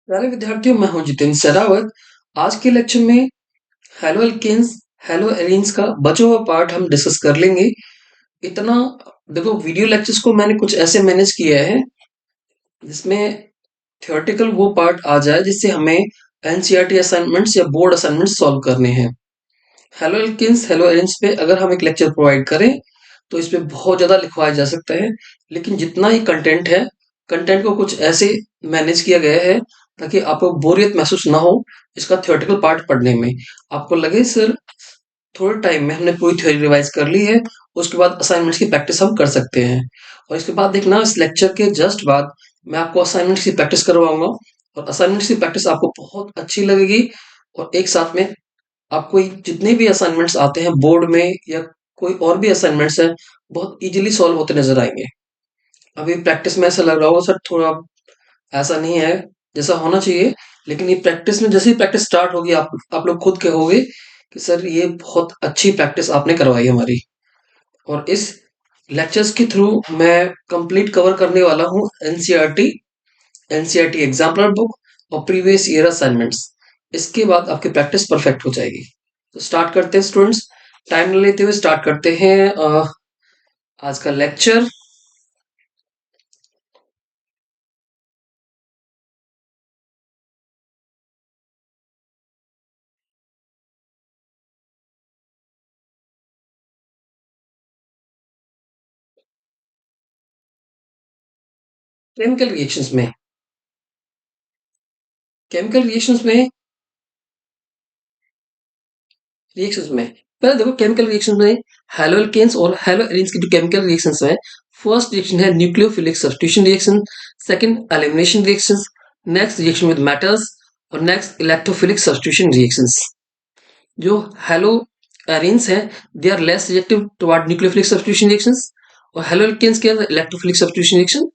प्यारे विद्यार्थियों, मैं हूं जितेंद्र शेरावत। आज के लेक्चर में हेलो एल्केन्स, हेलो एरीन्स का बचा हुआ पार्ट हम डिस्कस कर लेंगे। इतना देखो, वीडियो लेक्चर्स को मैंने कुछ ऐसे मैनेज किया है जिसमें थियोरेटिकल वो पार्ट आ जाए जिससे हमें एनसीईआरटी असाइनमेंट्स या बोर्ड असाइनमेंट्स सॉल्व करने हैं। हेलो एल्केन्स, हेलो एरीन्स पे अगर हम एक लेक्चर प्रोवाइड करें तो इस पे बहुत ज्यादा लिखवाया जा सकता है, लेकिन जितना ही कंटेंट है, कंटेंट को कुछ ऐसे मैनेज किया गया है ताकि आपको बोरियत महसूस ना हो। इसका थियोरेटिकल पार्ट पढ़ने में आपको लगे सर थोड़े टाइम में हमने पूरी थ्योरी रिवाइज कर ली है, उसके बाद असाइनमेंट्स की प्रैक्टिस हम कर सकते हैं। और इसके बाद देखना, इस लेक्चर के जस्ट बाद मैं आपको असाइनमेंट्स की प्रैक्टिस करवाऊंगा और असाइनमेंट्स की प्रैक्टिस आपको बहुत अच्छी लगेगी। और एक साथ में आपको जितने भी असाइनमेंट्स आते हैं बोर्ड में या कोई और भी असाइनमेंट्स है, बहुत इजीली सॉल्व होते नजर आएंगे। अभी प्रैक्टिस में ऐसा लग रहा होगा सर थोड़ा ऐसा नहीं है जैसा होना चाहिए, लेकिन ये प्रैक्टिस में जैसे ही प्रैक्टिस स्टार्ट होगी आप लोग खुद कहोगे कि सर ये बहुत अच्छी प्रैक्टिस आपने करवाई हमारी। और इस लेक्चर्स के थ्रू मैं कंप्लीट कवर करने वाला हूँ एनसीईआरटी एग्जाम्पलर बुक और प्रीवियस ईयर असाइनमेंट्स। इसके बाद आपकी प्रैक्टिस परफेक्ट हो जाएगी। तो स्टार्ट करते हैं स्टूडेंट्स, टाइम न लेते हुए स्टार्ट करते हैं आज का लेक्चर। केमिकल रिएक्शंस में केमिकल रिएक्शंस में पहले देखो, केमिकल रिएक्शंस में हैलो एल्केन्स और हैलो एरीन्स की जो केमिकल रिएक्शंस है, फर्स्ट रिएक्शन है nucleophilic substitution reaction, second elimination reactions, next reaction with metals और नेक्स्ट इलेक्ट्रोफिलिक सब्स्टिट्यूशन रिएक्शंस। जो हैलो एरीन्स है, they are less reactive toward nucleophilic substitution reactions, और haloalkanes के अंदर इलेक्ट्रोफिलिक सब्स्टिट्यूशन रिएक्शन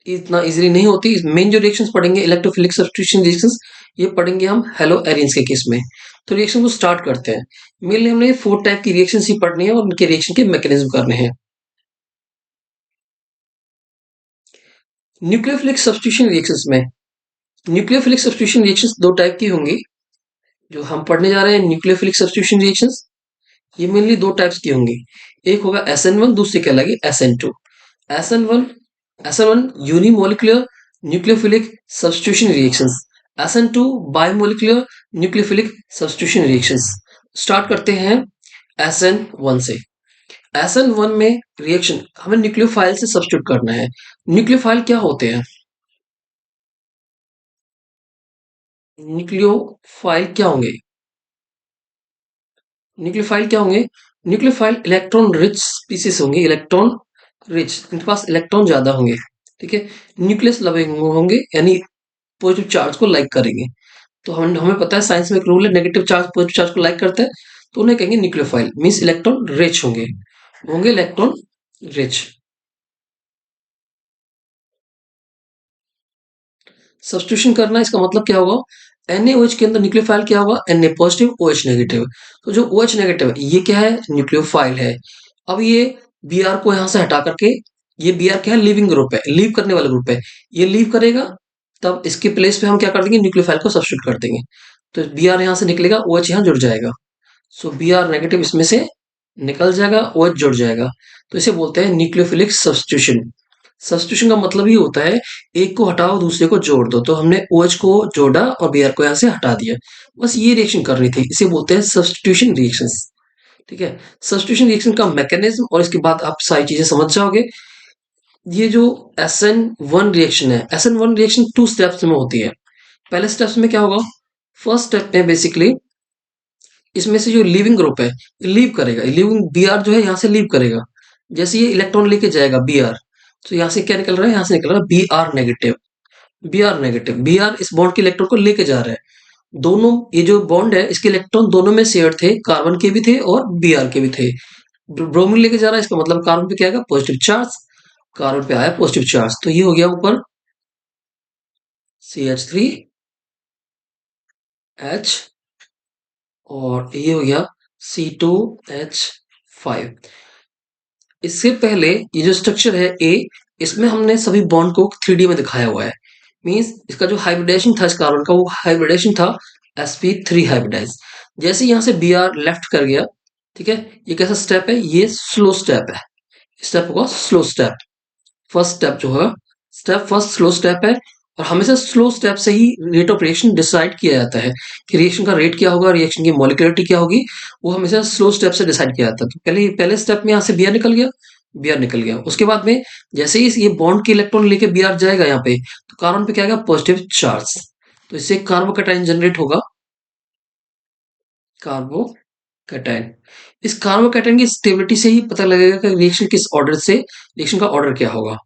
इतना easily नहीं होती। मेन जो रिएक्शंस पढ़ेंगे इलेक्ट्रोफिलिक सब्स्टिट्यूशन रिएक्शंस, ये पढ़ेंगे हम हेलो एरीन्स के केस में। तो रिएक्शन को स्टार्ट करते हैं। मेनली हमने 4 टाइप की रिएक्शंस ही पढ़नी है और उनके रिएक्शन के मैकेनिज्म करने हैं। न्यूक्लियोफिलिक सब्स्टिट्यूशन रिएक्शंस में न्यूक्लियोफिलिक सब्स्टिट्यूशन रिएक्शंस 2 टाइप की होंगी जो हम पढ़ने जा रहे हैं। न्यूक्लियोफिलिक सब्स्टिट्यूशन रिएक्शंस ये मेनली 2 टाइप्स की होंगी। एक होगा SN1, दूसरी कहलाएगी SN2। SN1 SN1 unimolecular nucleophilic substitution reactions, SN2 biomolecular nucleophilic substitution reactions. Start करते हैं SN1 से। SN1 में रिएक्शन हमें न्यूक्लियोफाइल से सब्स्टिट्यूट करना है। न्यूक्लियोफाइल क्या होते हैं? न्यूक्लियोफाइल क्या होंगे? न्यूक्लियोफाइल क्या होंगे? न्यूक्लियोफाइल इलेक्ट्रॉन रिच स्पीसीज होंगे, इलेक्ट्रॉन रिच, इनके पास इलेक्ट्रॉन ज्यादा होंगे। ठीक है, न्यूक्लियस लविंग होंगे, यानी पॉजिटिव चार्ज को लाइक करेंगे। तो हम हमें पता है साइंस में एक रूल है, नेगेटिव चार्ज पॉजिटिव चार्ज को लाइक करता है, तो उन्हें कहेंगे न्यूक्लियोफाइल। मींस इलेक्ट्रॉन रिच होंगे इलेक्ट्रॉन रिच। सब्स्टिट्यूशन करना, इसका मतलब क्या होगा? NaOH के अंदर न्यूक्लियोफाइल क्या होगा? Na positive OH negative. तो जो OH नेगेटिव है ये क्या है? न्यूक्लियोफाइल है। अब ये Br को यहां से हटा करके, ये Br क्या है? लिविंग ग्रुप है, लीव करने वाला ग्रुप है। ये लीव करेगा, तब इसके प्लेस पे हम क्या कर देंगे? न्यूक्लियोफाइल को सब्स्टिट्यूट कर देंगे। तो Br यहां से निकलेगा, OH यहां जुड़ जाएगा। सो Br नेगेटिव इसमें से निकल जाएगा, OH जुड़ जाएगा। तो इसे बोलते हैं न्यूक्लियोफिलिक सब्स्टिट्यूशन। सब्स्टिट्यूशन का मतलब ये होता है एक को हटाओ दूसरे को जोड़ दो। तो हमने OH को जोड़ा और Br को यहाँ से हटा दिया, बस ये रिएक्शन करनी थी। इसे बोलते हैं सब्स्टिट्यूशन रिएक्शंस। ठीक है, सब्स्टिट्यूशन रिएक्शन का मैकेनिज्म और इसके बाद आप सारी चीजें समझ जाओगे। ये जो SN1 रिएक्शन है, SN1 रिएक्शन 2 स्टेप्स में होती है। पहले स्टेप्स में क्या होगा? फर्स्ट स्टेप में बेसिकली इसमें से जो लिविंग ग्रुप है लीव करेगा, लिविंग Br जो है यहाँ से लीव करेगा। जैसे ये इलेक्ट्रॉन लेके जाएगा Br, तो यहाँ से क्या निकल रहा है? यहाँ से निकल रहा है Br नेगेटिव। Br इस बॉन्ड के इलेक्ट्रॉन को लेके जा रहा है। दोनों ये जो बॉन्ड है, इसके इलेक्ट्रॉन दोनों में शेयर थे, कार्बन के भी थे और Br के भी थे। ब्रोमीन लेके जा रहा है, इसका मतलब कार्बन पे क्या आएगा? Positive charge. कार्बन पे आया पॉजिटिव चार्ज, तो ये हो गया ऊपर CH3H, और ये हो गया C2H5। इससे पहले ये जो स्ट्रक्चर है ए, इसमें हमने सभी बॉन्ड को 3D में दिखाया हुआ है। मीन्स इसका जो हाइब्रिडेशन था इस कार्बन का, वो हाइब्रिडेशन था sp3 हाइब्रिडाइज। जैसे यहाँ से Br लेफ्ट कर गया, ठीक है, ये कैसा स्टेप है, ये स्लो स्टेप है, स्टेप होगा स्लो स्टेप। फर्स्ट स्टेप जो है, स्टेप फर्स्ट स्लो स्टेप है, और हमेशा स्लो स्टेप से ही रेट ऑफ रिएक्शन डिसाइड किया जाता है कि रिएक्शन का रेट क्या होगा, रिएक्शन की मॉलिक्यूलरिटी क्या होगी, वो हमेशा स्लो स्टेप से डिसाइड किया जाता है। तो पहले पहले स्टेप में यहाँ से Br निकल गया, Br निकल गया, उसके बाद में जैसे ही ये बॉन्ड के इलेक्ट्रॉन लेके Br जाएगा यहाँ पे, तो कार्बन पे क्या आएगा, पॉजिटिव चार्ज, तो इससे कार्बोकैटायन जनरेट होगा, कार्बोकैटायन। इस कार्बोकैटायन की स्टेबिलिटी से ही पता लगेगा कि रिएक्शन किस ऑर्डर से, रिएक्शन का ऑर्डर क्या होगा।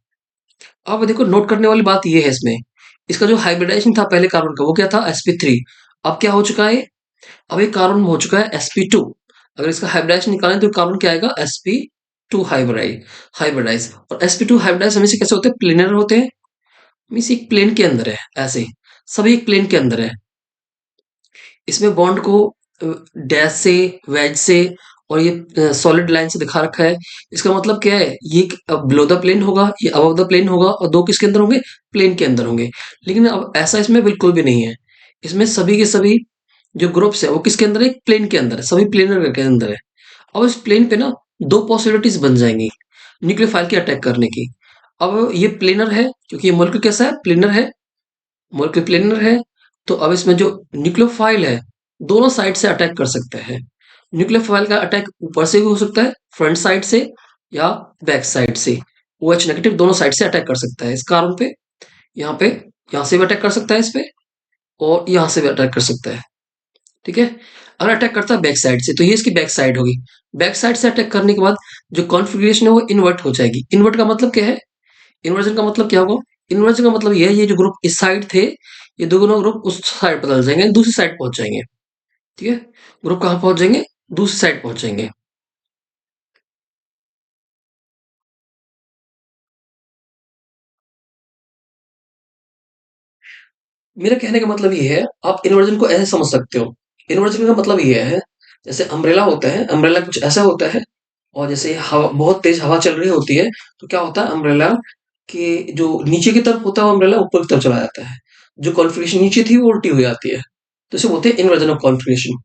अब देखो नोट करने वाली बात ये है इसमें, इसका जो हाइब्रिडाइजेशन था पहले कार्बन का, वो क्या था, sp3। अब क्या हो चुका है, अब एक कार्बन हो चुका है sp2। अगर इसका हाइब्रिडाइजेशन निकालें तो कार्बन क्या आएगा, sp2 हाइब्रिडाइज, हाइब्रिडाइज। और sp2 हाइब्रिडाइज हमेशा कैसे होते हैं, प्लेनर होते हैं, मीन्स एक प्लेन के अंदर है, ऐसे सभी एक प्लेन के अंदर है। इसमें बॉन्ड को डैश से, वेज से, और ये सॉलिड लाइन से दिखा रखा है। इसका मतलब क्या है, ये बिलो द प्लेन होगा, ये अबव द प्लेन होगा, और दो किसके अंदर होंगे, प्लेन के अंदर होंगे। लेकिन अब ऐसा इसमें बिल्कुल भी नहीं है, इसमें सभी के सभी जो ग्रुप्स है वो किसके अंदर है, प्लेन के अंदर है, सभी प्लेनर के अंदर है। अब इस प्लेन पे ना दो पॉसिबिलिटीज बन जाएंगी न्यूक्लियोफाइल के अटैक करने की। अब ये प्लेनर है, क्योंकि ये मॉलिक्यूल कैसा है, प्लेनर है, मॉलिक्यूल प्लेनर है, तो अब इसमें जो न्यूक्लियोफाइल है दोनों साइड से अटैक कर सकते हैं। न्यूक्लियोफाइल का अटैक ऊपर से भी हो सकता है, फ्रंट साइड से या बैक साइड से, ओ एच नेगेटिव दोनों साइड से अटैक कर सकता है इस कार्बन पे, यहाँ पे, यहाँ से भी अटैक कर सकता है इस पे, और यहाँ से भी अटैक कर सकता है, ठीक है। अगर अटैक करता है बैक साइड से, तो ये इसकी बैक साइड होगी। बैक साइड से अटैक करने के बाद जो कॉन्फ़िगरेशन है वो इन्वर्ट हो जाएगी। इन्वर्ट का मतलब क्या है, इन्वर्जन का मतलब क्या होगा, इन्वर्जन का मतलब ये है, ये जो ग्रुप इस साइड थे, ये दोनों ग्रुप उस साइड बदल जाएंगे, दूसरी साइड पहुंच जाएंगे, ठीक है। ग्रुप कहाँ पहुंच जाएंगे, दूसरी साइड पहुंच जाएंगे। मेरा कहने का मतलब ये है, आप इन्वर्जन को ऐसे समझ सकते हो। इन्वर्जन का मतलब ये है, जैसे अम्ब्रेला होता है, अम्ब्रेला कुछ ऐसा होता है, और जैसे हवा, बहुत तेज हवा चल रही होती है, तो क्या होता है, अम्ब्रेला के जो नीचे की तरफ होता है अम्ब्रेला ऊपर की तरफ चला जाता है, जो कॉन्फ़िगरेशन नीचे थी वो उल्टी हो जाती है, तो इसे बोलते हैं इन्वर्जन ऑफ कॉन्फ़िगरेशन।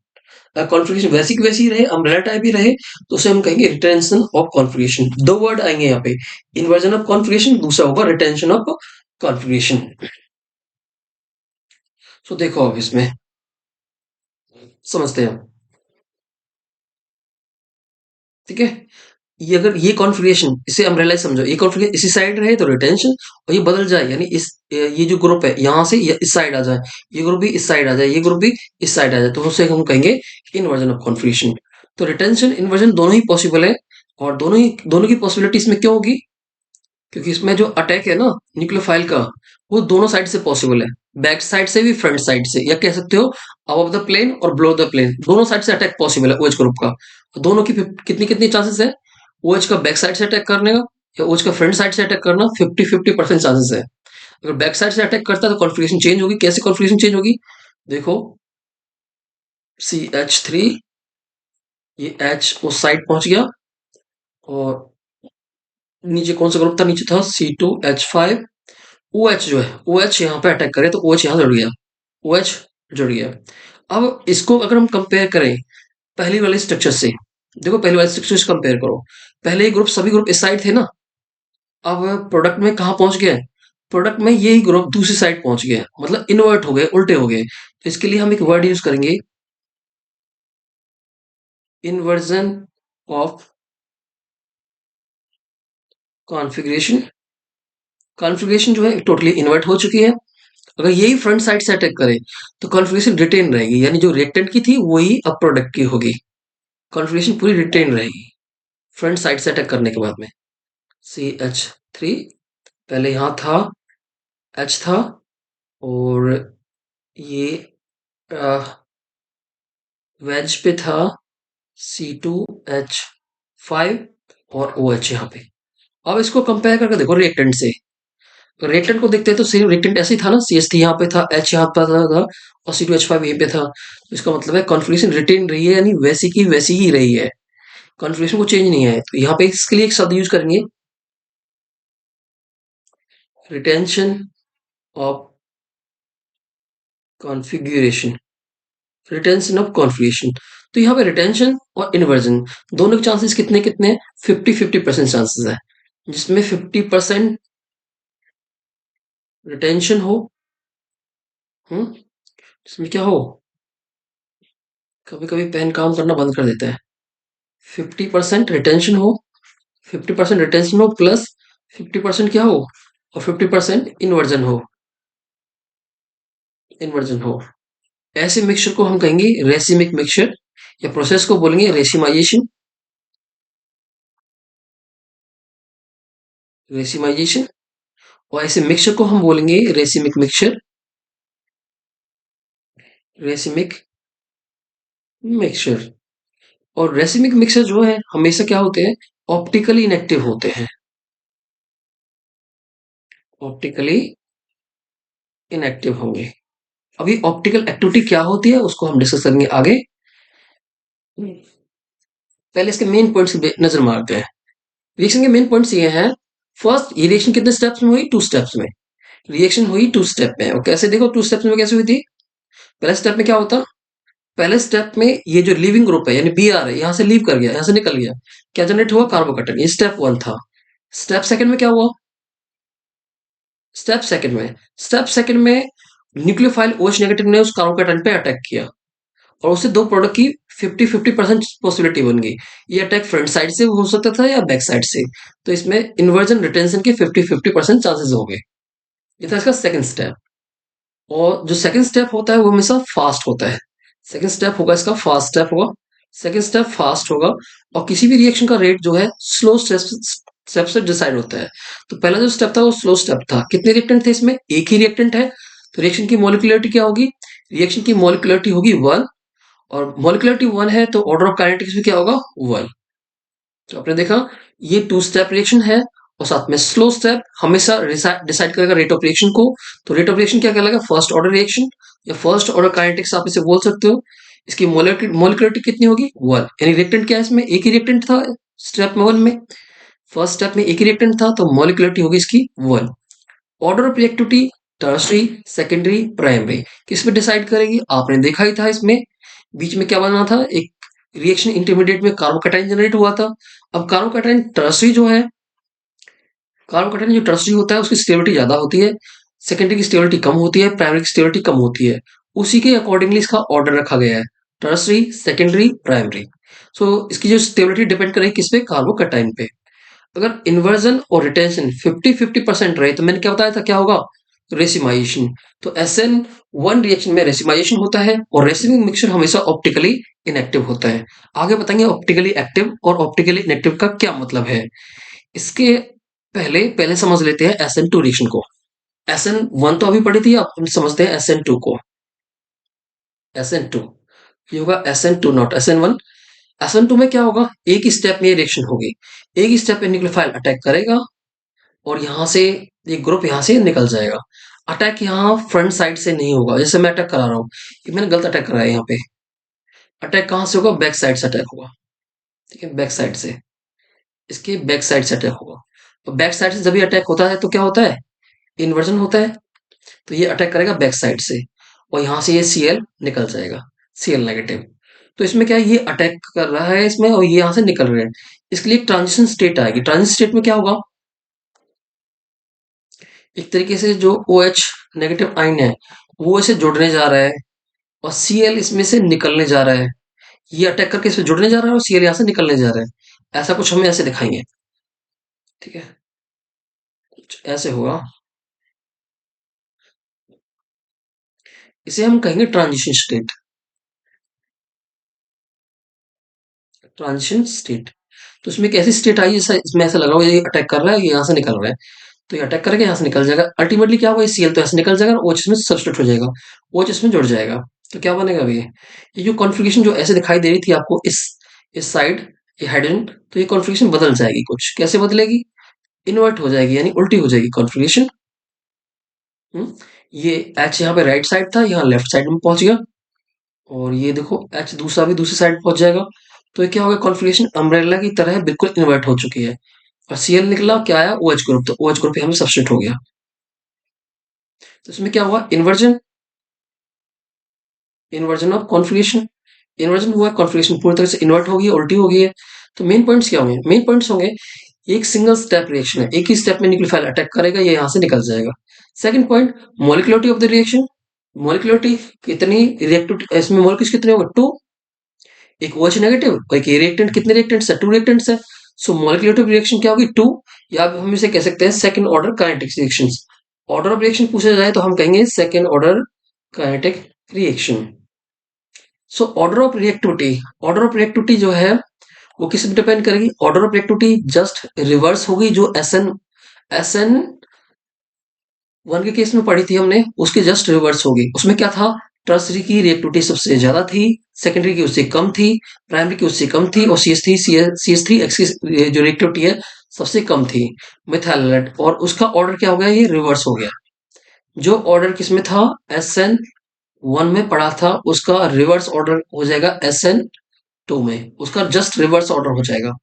कॉन्फ़िगरेशन वैसी की वैसी ही रहे, अम्ब्रेला टाइप ही रहे, तो उसे हम कहेंगे रिटेंशन ऑफ कॉन्फ़िगरेशन। दो वर्ड आएंगे यहाँ पे, इन्वर्जन ऑफ कॉन्फ़िगरेशन, दूसरा होगा रिटेंशन ऑफ कॉन्फ़िगरेशन। तो देखो अब इसमें समझते हैं, ठीक है। ये अगर ये कॉन्फ़िगरेशन, इसे अम्ब्रेला समझो, ये कॉन्फ़िगरेशन इसी साइड रहे तो रिटेंशन, और ये बदल जाए यानी इस, ये जो ग्रुप है यहाँ से ये इस साइड आ जाए, ये ग्रुप भी इस साइड आ जाए, ये ग्रुप भी इस साइड आ जाए, तो उसे हम कहेंगे इन्वर्जन ऑफ कॉन्फ़िगरेशन। तो रिटेंशन इन्वर्जन दोनों ही पॉसिबल है, और दोनों की पॉसिबिलिटी इसमें क्यों होगी, क्योंकि इसमें जो अटैक है ना न्यूक्लियोफाइल का, वो दोनों साइड से पॉसिबल है, बैक साइड से भी, फ्रंट साइड से, या कह सकते हो अबव द प्लेन और बिलो द प्लेन, दोनों साइड से अटैक पॉसिबल है ओएच ग्रुप का। दोनों की कितनी कितनी चांसेस है, ओएच का बैक साइड से अटैक करने का या ओएच का फ्रंट साइड से अटैक करना, 50-50% चांसेस है। अगर बैक साइड से अटैक करता है तो कॉन्फ़िगरेशन चेंज होगी, कैसे कॉन्फ़िगरेशन चेंज होगी, देखो CH3, ये H उस साइड पहुंच गया, और नीचे कौन सा ग्रुप था, नीचे था C2H5, ओ एच जो है, ओ एच यहाँ पे अटैक करे तो ओ एच यहाँ जुड़ गया, ओ एच जुड़ गया। अब इसको अगर हम कंपेयर करें पहली वाले स्ट्रक्चर से, देखो पहली वाले स्ट्रक्चर से कंपेयर करो, पहले ये ग्रुप, सभी ग्रुप इस साइड थे ना, अब प्रोडक्ट में कहाँ पहुंच गए, प्रोडक्ट में यही ग्रुप दूसरी साइड पहुंच गए, मतलब इन्वर्ट हो गए, उल्टे हो गए। तो इसके लिए हम एक वर्ड यूज करेंगे, इन्वर्जन ऑफ कॉन्फ़िगरेशन। कॉन्फ़िगरेशन जो है टोटली इन्वर्ट हो चुकी है। अगर यही फ्रंट साइड से अटैक करे तो कॉन्फ़िगरेशन रिटेन रहेगी, यानी जो रिएक्टेंट की थी वही अब प्रोडक्ट की होगी, कॉन्फ़िगरेशन पूरी रिटेन रहेगी फ्रंट साइड से अटैक करने के बाद में। CH3 पहले यहाँ था, H था, और ये वेज पे था C2H5, और OH यहाँ पे। अब इसको कंपेयर करके देखो रिएक्टेंट से, रिएक्टेंट को देखते हैं तो सेम रिएक्टेंट ऐसे ही था ना, CH3 यहाँ पे था, H यहाँ पे था, और C2H5 यहीं पे था, तो इसका मतलब है कॉन्फ़िगरेशन रिटेन रही है, यानी वैसी की वैसी ही रही है, कॉन्फ़िगरेशन को चेंज नहीं है। तो यहाँ पे इसके लिए एक शब्द यूज करेंगे, retention of configuration, retention of configuration. तो यहाँ पे रिटेंशन और इन्वर्जन दोनों के चांसेस कितने-कितने हैं? 50-50% चांसेस है। जिसमें 50% रिटेंशन हो, हुँ, जिसमें क्या हो, कभी-कभी पेन काम करना बंद कर देता है। 50% रिटेंशन हो, 50% रिटेंशन हो प्लस 50% क्या हो और 50% इन्वर्जन हो। ऐसे मिक्सचर को हम कहेंगे रेसिमिक मिक्सचर या प्रोसेस को बोलेंगे रेसिमाइजेशन। रेसिमाइजेशन और ऐसे मिक्सचर को हम बोलेंगे रेसिमिक मिक्सचर। रेसिमिक मिक्सचर और रेसिमिक मिक्सचर जो है हमेशा क्या होते हैं, ऑप्टिकली इनएक्टिव होते हैं। ऑप्टिकली इनएक्टिव होंगे। अभी ऑप्टिकल एक्टिविटी क्या होती है उसको हम डिस्कस करेंगे आगे। पहले इसके मेन पॉइंट्स पे नजर मारते हैं। रिएक्शन के मेन पॉइंट्स ये हैं। फर्स्ट, ये रिएक्शन कितने स्टेप्स में हुई? 2 स्टेप्स में। रिएक्शन हुई 2 स्टेप में। और कैसे देखो 2 स्टेप्स में कैसे हुई थी? पहले स्टेप में क्या होता? पहले स्टेप में ये जो लीविंग ग्रुप है यानी Br है, यहां से लीव कर गया, यहां से निकल गया। क्या जनरेट हुआ? कार्बोकैटायन। ये स्टेप 1 था। स्टेप सेकंड में क्या हुआ? स्टेप सेकंड में न्यूक्लियोफाइल OH नेगेटिव ने उस कार्बोकैटायन पे अटैक किया और उससे दो प्रोडक्ट की 50-50% पॉसिबिलिटी बन गई। ये अटैक फ्रंट साइड से हो सकता था या बैक साइड से। तो इसमें इन्वर्जन रिटेंशन के 50-50% चांसेस हो गए। ये था इसका सेकंड स्टेप। और जो सेकंड स्टेप होता है वो हमेशा फास्ट होता है। सेकंड स्टेप होगा इसका फास्ट स्टेप होगा। सेकंड स्टेप फास्ट होगा और किसी भी रिएक्शन का रेट जो है स्लो स्टेप से डिसाइड होता है। तो पहला जो स्टेप था वो स्लो स्टेप था। कितने रिएक्टेंट थे इसमें? एक ही रिएक्टेंट है। तो रिएक्शन की मॉलिक्यूलरिटी क्या होगी? रिएक्शन की मॉलिक्यूलरिटी होगी 1 और मॉलिक्यूलरिटी 1 है तो ऑर्डर ऑफ काइनेटिक्स भी क्या होगा? 1। तो आपने देखा ये 2 स्टेप रिएक्शन है और साथ में स्लो स्टेप हमेशा डिसाइड करेगा रेट ऑफ रिएक्शन को। तो रेट ऑफ रिएक्शन क्या कहलाएगा? फर्स्ट ऑर्डर रिएक्शन या फर्स्ट ऑर्डर काइनेटिक्स आप इसे बोल सकते हो। इसकी मॉलिक्यूलरिटी कितनी होगी? 1। यानी रिएक्टेंट क्या है इसमें? एक ही रिएक्टेंट था स्टेप में 1 में। फर्स्ट स्टेप में एक ही रिएक्टेंट था तो मॉलिक्यूलरिटी होगी इसकी 1। Order of reactivity tertiary, secondary, primary किस पे डिसाइड करेगी? आपने देखा ही था इसमें बीच में क्या बना था, एक रिएक्शन इंटरमीडिएट में कार्बोकैटायन जनरेट हुआ था। अब कार्बोकैटायन टर्शरी जो है, कार्बोकैटायन जो टर्शरी होता है उसकी स्टेबिलिटी ज्यादा होती है, सेकेंडरी की स्टेबिलिटी कम होती है, प्राइमरी की स्टेबिलिटी कम होती है। उसी के अकॉर्डिंगली इसका ऑर्डर रखा गया है, टर्शरी, सेकेंडरी, प्राइमरी। सो इसकी जो स्टेबिलिटी डिपेंड करेगी किस पे? कार्बोकैटायन पे। अगर इन्वर्जन और रिटेंशन 50-50% रहे तो मैंने क्या बताया था क्या होगा? रेसिमाइजेशन। तो SN1 रिएक्शन में रेसिमाइजेशन होता है और रेसिमिक मिक्सचर हमेशा ऑप्टिकली इनएक्टिव होता है। आगे बताएंगे ऑप्टिकली एक्टिव और ऑप्टिकली इनएक्टिव का क्या मतलब है। इसके पहले पहले समझ लेते हैं SN2 रिएक्शन को। SN1 तो अभी पढ़ी थी, आप समझते हैं SN2 को। SN2 ये होगा SN2 नॉट SN1। SN2 में क्या होगा? एक ही स्टेप में ये रिएक्शन होगी। एक ही स्टेप में न्यूक्लियोफाइल अटैक करेगा और यहां से एक ग्रुप यहां से निकल जाएगा। अटैक यहाँ फ्रंट साइड से नहीं होगा जैसे मैं अटैक करा रहा हूँ, ये मैंने गलत अटैक कराया यहाँ पे। अटैक कहाँ से होगा? बैक साइड से अटैक होगा। ठीक है, बैक साइड से, इसके बैक साइड से अटैक होगा। तो बैक साइड से जब ये अटैक होता है तो क्या होता है? इन्वर्जन होता है। तो ये अटैक करेगा बैक साइड से और यहां से ये Cl निकल जाएगा, Cl नेगेटिव। तो इसमें क्या है, ये अटैक कर रहा है इसमें और ये यहां से निकल रहे हैं। इसके लिए ट्रांजिशन स्टेट आएगी। ट्रांजिशन स्टेट में क्या होगा? एक तरीके से जो OH नेगेटिव आयन है वो इसे जुड़ने जा रहा है और Cl इसमें से निकलने जा रहा है। ये अटैक करके इसमें जुड़ने जा रहा है और Cl यहाँ से निकलने जा रहा है। ऐसा कुछ हमें ऐसे दिखाएंगे। ठीक है, कुछ ऐसे होगा। इसे हम कहेंगे ट्रांजिशन स्टेट। Transition state. तो इसमें एक ऐसी स्टेट आई जैसा इसमें ऐसा लगा हुआ है ये अटैक कर रहा है, ये यहाँ से निकल रहा है। तो ये अटैक करके यहाँ से निकल जाएगा। अल्टीमेटली क्या होगा? ये Cl तो ऐसे निकल जाएगा और OH इसमें सब्स्टिट्यूट हो जाएगा। OH इसमें जुड़ जाएगा। तो क्या बनेगा अभी? ये जो कॉन्फ़िगरेशन जो ऐसे दिखाई दे रही थी आपको इस साइड, ये हाइड्रोजन, तो ये कॉन्फ़िगरेशन बदल जाएगी कुछ। कैसे बदलेगी? इन्वर्ट हो जाएगी यानी उल्टी हो जाएगी कॉन्फ़िगरेशन। ये H यहाँ पे राइट साइड था, यहाँ लेफ्ट साइड में पहुंच गया और ये देखो H दूसरा भी दूसरी साइड पहुंच जाएगा। तो ये क्या होगा? कॉन्फ़िगरेशन अम्ब्रेला की तरह बिल्कुल इन्वर्ट हो चुकी है और Cl निकला, क्या आया? OH group. तो OH ग्रुप यहाँ पे सब्स्टिट्यूट हो गया। तो इसमें क्या हुआ? Inversion inversion of configuration, inversion हुआ, कॉन्फिगरेशन पूरी तरह से इन्वर्ट होगी, उल्टी हो गई है। तो मेन पॉइंट्स क्या होंगे? मेन पॉइंट्स होंगे, एक सिंगल स्टेप रिएक्शन है, एक ही स्टेप में न्यूक्लियोफाइल अटैक करेगा, ये यहां से निकल जाएगा। Second point, molecularity of the reaction, molecularity कितनी, रिएक्टिव इसमें मोलिक्यूल्स कितने होंगे? टू, एक OH नेगेटिव और एक रिएक्टेंट, कितने रिएक्टेंट्स है? टू रिएक्टेंट्स है। सो मोलिकुलरिटी ऑफ रिएक्शन क्या होगी? टू, या हम इसे कह सकते हैं second order kinetic reactions. Order of reaction पूछा जाए तो हम कहेंगे second order kinetic reaction. So order of reactivity जो है वो किस पे डिपेंड करेगी? Order of reactivity just reverse होगी जो एस एन वन के केस में पढ़ी थी हमने, उसके जस्ट रिवर्स होगी। उसमें क्या था? टर्सरी की रिएक्टिविटी सबसे ज्यादा थी, सेकेंडरी की उससे कम थी, प्राइमरी की उससे कम थी, और सी एस थ्री एक्स की जो रिएक्टिविटी है सबसे कम थी, मिथाइल, और उसका ऑर्डर क्या हो गया? ये रिवर्स हो गया। जो ऑर्डर किसमें था? SN1 में पढ़ा था, उसका रिवर्स ऑर्डर हो जाएगा SN2 में, उसका जस्ट रिवर्स ऑर्डर हो जाएगा।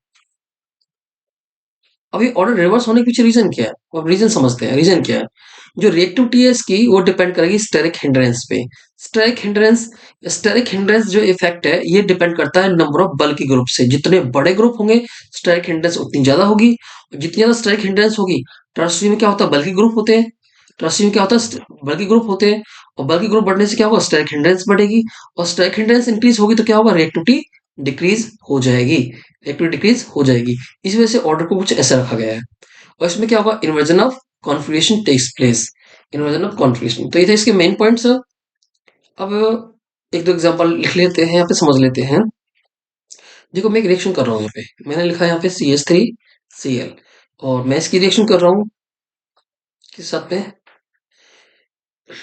अब ये ऑर्डर रिवर्स होने के पीछे रीजन क्या है? अब रीजन समझते हैं, रीजन क्या है। जो रिएक्टिविटी है इसकी वो डिपेंड करेगी स्टेरिक हिंड्रेंस पे। स्टेरिक हिंड्रेंस जो इफेक्ट है ये डिपेंड करता है नंबर ऑफ बल्की ग्रुप से। जितने बड़े ग्रुप होंगे स्टेरिक हिंड्रेंस उतनी ज्यादा होगी, और जितनी ज्यादा स्टेरिक हिंड्रेंस होगी, टर्सरी में क्या होता है? बल्की ग्रुप होते हैं, टर्सरी में क्या होता है? बल्की ग्रुप होते हैं, और बल्की ग्रुप बढ़ने से क्या होगा? स्टेरिक हिंड्रेंस बढ़ेगी, और स्टेरिक हिंड्रेंस इंक्रीज होगी तो क्या होगा? रिएक्टिविटी डिक्रीज हो जाएगी, रिएक्टिविटी डिक्रीज हो जाएगी। इस वजह से ऑर्डर को कुछ ऐसा रखा गया है। और इसमें क्या होगा? Inversion of configuration takes place, inversion of configuration. तो ये थे इसके मेन पॉइंट्स। अब एक दो एग्जांपल लिख लेते हैं, यहाँ पे समझ लेते हैं। देखो मैं एक रिएक्शन कर रहा हूँ, यहाँ पे मैंने लिखा है यहाँ पे CH3Cl, और मैं इसकी रिएक्शन कर रहा हूँ किस साथ में?